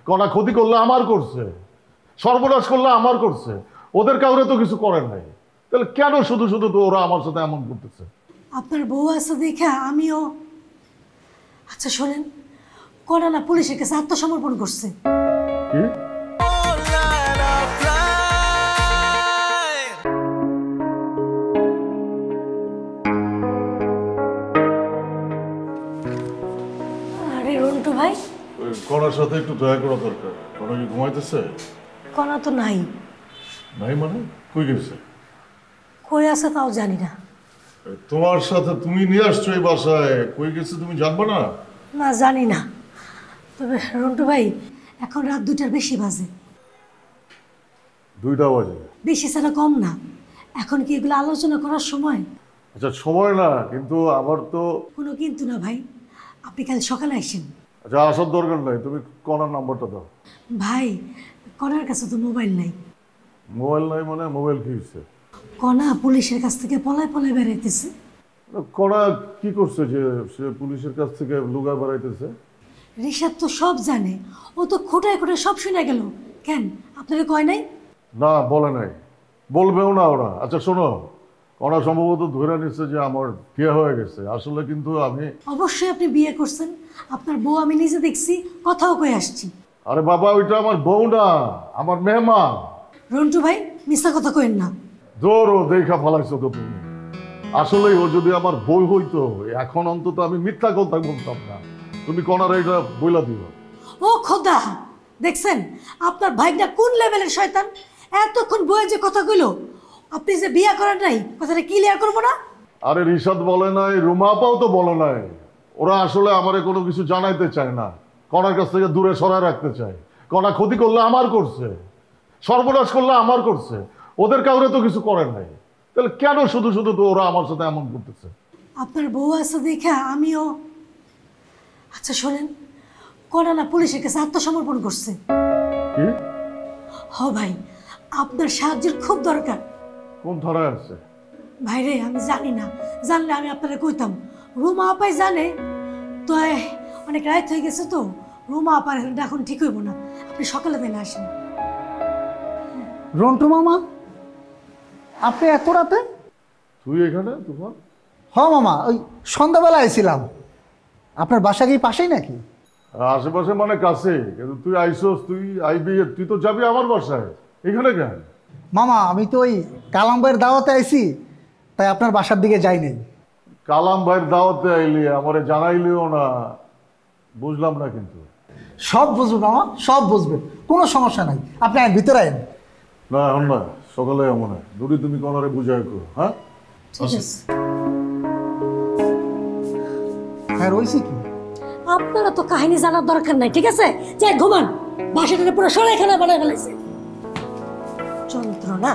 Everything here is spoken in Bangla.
কণা ক্ষতি করলে আমার করছে, সর্বনাশ করলে আমার করছে, ওদের কাউরে তো কিছু করেন নাই। তাহলে কেন শুধু শুধু তো ওরা আমার সাথে এমন করতেছে? আপনার বউ আছে দেখা আমিও। আচ্ছা শোনেন, কণা না পুলিশের কাছে আত্মসমর্পণ করছে। কি? আরে রন্টু ভাই, ওই কণার সাথে একটু দয়া করা দরকার। কণা কি ঘুমাইতেছে? কণা তো নাই। নাই মানে? কই গেছে? কই আছে তাও জানি না। তোমার সাথে তুমি নিয়ে আসছো এই বাসায়, কই গেছে তুমি জানবা না? না জানি না। তবে রন্টু ভাই, এখন রাত 2টার বেশি বাজে। 2টা বাজে? বেশি ছাড়া কম না। এখন কি এগুলো আলোচনা করার সময়? আচ্ছা সময় না, কিন্তু আমার তো। কোনো কিন্তু না ভাই, আপনি কাল সকালে আসেন। আচ্ছা আসার দরকার নাই, তুমি কণার নাম্বারটা দাও। ভাই, কণার কাছে তো মোবাইল নাই। মোবাইল নাই মানে? মোবাইল কি হচ্ছে? কণা পুলিশের কাছ থেকে পলায় পলায় বেড়াইতেছে। কণা কি করছে যে সে পুলিশের কাছ থেকে লুগা বেড়াইতেছে? ঋষাদ তো সব জানে, ও তো খোটায় খোটায় সব শুনে গেল। কেন, আপনারা কয় নাই? না বলে নাই, বলবেও না ওরা। আচ্ছা শোনো, কণা সম্ভবত ধরে নিচ্ছে যে আমার বিয়ে হয়ে গেছে। আসলে কিন্তু আমি। অবশ্যই আপনি বিয়ে করছেন, আপনার বউ আমি নিজে দেখছি, কথাও কয়ে আসছি। আরে বাবা, ওইটা আমার বউ না, আমার মেহমান। রন্টু ভাই, মিথ্যা কথা কইেন না। জোরও দেখা ফালাইছো তো তুমি। আসলেই ও যদি আমার বউ হইতো, এখন অন্তত আমি মিথ্যা কথা বলতাম না। তুমি কণার এটা বইলা দিও। ও খোদা, দেখছেন আপনার ভাইটা কোন লেভেলের শয়তান। এতক্ষণ বইয়ে যে কথা কইলো, আপনি যে বিয়ে করেন নাই, কথাটা ক্লিয়ার করবো না? আরে রিশাদ বলে নাই, রুমা আপাও তো বলে নাই। ওরা আসলে আমারে কোনো কিছু জানাইতে চায় না, কণার কাছ থেকে দূরে সরায় রাখতে চায়। কণা ক্ষতি করলে আমার করছে, সর্বনাশ করলে আমার করছে, ওদের কাউরে তো কিছু করেন নাই। তাহলে কেন শুধু শুধু তো ওরা আমার সাথে এমন করতেছে? আপনার বউ আছে দেখা আমিও। আচ্ছা শোনেন, কণা না পুলিশের কাছে আত্মসমর্পণ করছে। কি? হ ভাই, আপনার সাহায্যের খুব দরকার। কোন থানায় আছে? ভাইরে আমি জানি না, জানলে আমি আপনারা কইতাম। রুমা আপাই জানে তো। অনেক রাত হয়ে গেছে তো, রুমা আপার এখন ঠিক হইব না। আপনি সকালে বেলা আসেন। রন্টু মামা, আপনি এত রাতে? তুই এখানে তুফান? হ মামা, ওই সন্ধ্যাবেলা আইছিলাম। আপনার বাসা কি পাশেই নাকি? আশেপাশে মানে কাছে, কিন্তু তুই আইসোস, তুই আইবি, তুই তো যাবি আমার বাসায়, এখানে কেন? মামা আমি তো ওই কালাম ভাইয়ের দাওয়াতে আইছি, তাই আপনার বাসার দিকে যাই নাই। কালাম ভাইয়ের দাওয়াতে আইলি, আমারে জানাইলিও না, বুঝলাম না কিন্তু। সব বুঝবেন মামা, সব বুঝবেন, কোনো সমস্যা নাই। আপনি আইন, ভিতরে আইন। না এখন না, সকালে এমন হয় যদি তুমি কনারে বুঝাই করো। হ্যাঁ ঠিক আছে। হ্যাঁ রয়েছে কি? আপনারা তো কাহিনী জানার দরকার নাই, ঠিক আছে? যে ঘুমান, বাসাটা পুরো সরাই খানা বানায় ফেলাইছে। যন্ত্রণা।